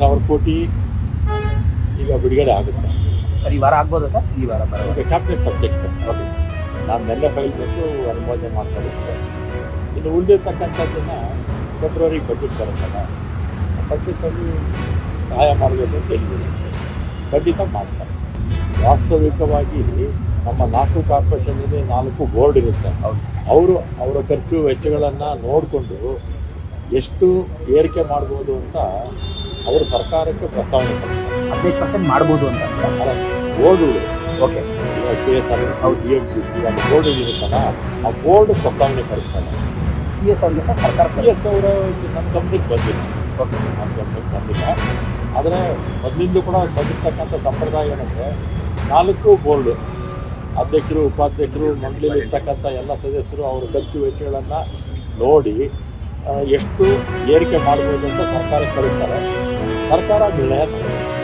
10,000 ಕೋಟಿ ಈಗ ಬಿಡುಗಡೆ ಆಗುತ್ತೆ ಸರ್ ಈ ವಾರ ಆಗ್ಬೋದಾ ಸರ್? ಈ ವಾರ ಈಗ ಕ್ಯಾಬಿನೆಟ್ ಸಬ್ಜೆಕ್ಟ್. ನಾನು ನೆನ್ನೆ ಫೈಲ್ ಬಂದು ಅನುಮೋದನೆ ಮಾಡ್ಕೊಂಡಿದ್ದೆ. ಇನ್ನು ಉಳಿದಿರ್ತಕ್ಕಂಥದ್ದನ್ನು ಫೆಬ್ರವರಿ ಬಜೆಟ್ ಬರುತ್ತಲ್ಲ, ಬಜೆಟಲ್ಲಿ ಸಹಾಯ ಮಾಡಬೇಕು ಅಂತ ಹೇಳಿದ್ದೀನಿ. ಖಂಡಿತ ಮಾಡ್ತಾರೆ. ವಾಸ್ತವಿಕವಾಗಿ ನಮ್ಮ 4 ಕಾರ್ಪೊರೇಷನ್ ಇದೆ, 4 ಬೋರ್ಡ್ ಇರುತ್ತೆ. ಅವರು ಅವರ ಖರ್ಚು ವೆಚ್ಚಗಳನ್ನು ನೋಡಿಕೊಂಡು ಎಷ್ಟು ಏರಿಕೆ ಮಾಡ್ಬೋದು ಅಂತ ಅವರು ಸರ್ಕಾರಕ್ಕೆ ಪ್ರಸ್ತಾವನೆ ಕೊಡ್ತಾರೆ. 15% ಮಾಡ್ಬೋದು ಅಂತ ಬೋರ್ಡುಗಳು ಓಕೆ. KSRTC, BMTC ಅದು ಬೋರ್ಡ್ ಇರುತ್ತಲ್ಲ, ಆ ಬೋರ್ಡ್ ಪ್ರಸ್ತಾವನೆ ಕಳಿಸ್ತಾರೆ. CS ಅವ್ರಿಗೆ ಸರ್ ಸರ್ಕಾರ CS ಅವರು ನಮ್ಮ ಗಮನಕ್ಕೆ ಬಂದಿಲ್ಲ. ನಮ್ಮ ಗಮನಕ್ಕೆ ಬಂದಿಲ್ಲ. ಆದರೆ ಮೊದಲಿಂದ ಕೂಡ ಬಂದಿರ್ತಕ್ಕಂಥ ಸಂಪ್ರದಾಯ ಏನಂದರೆ 4 ಬೋರ್ಡು ಅಧ್ಯಕ್ಷರು, ಉಪಾಧ್ಯಕ್ಷರು, ಮಂಡಳಿಯಲ್ಲಿ ಇರ್ತಕ್ಕಂಥ ಎಲ್ಲ ಸದಸ್ಯರು ಅವರ ಖರ್ಚು ವೆಚ್ಚಗಳನ್ನು ನೋಡಿ ಎಷ್ಟು ಏರಿಕೆ ಮಾಡ್ಬೋದು ಅಂತ ಸರ್ಕಾರಕ್ಕೆ ಕಳಿಸ್ತಾರೆ. ಸರ್ಕಾರ ನಿರ್ಣಯ ತಗೊಳ್ಳುತ್ತೆ.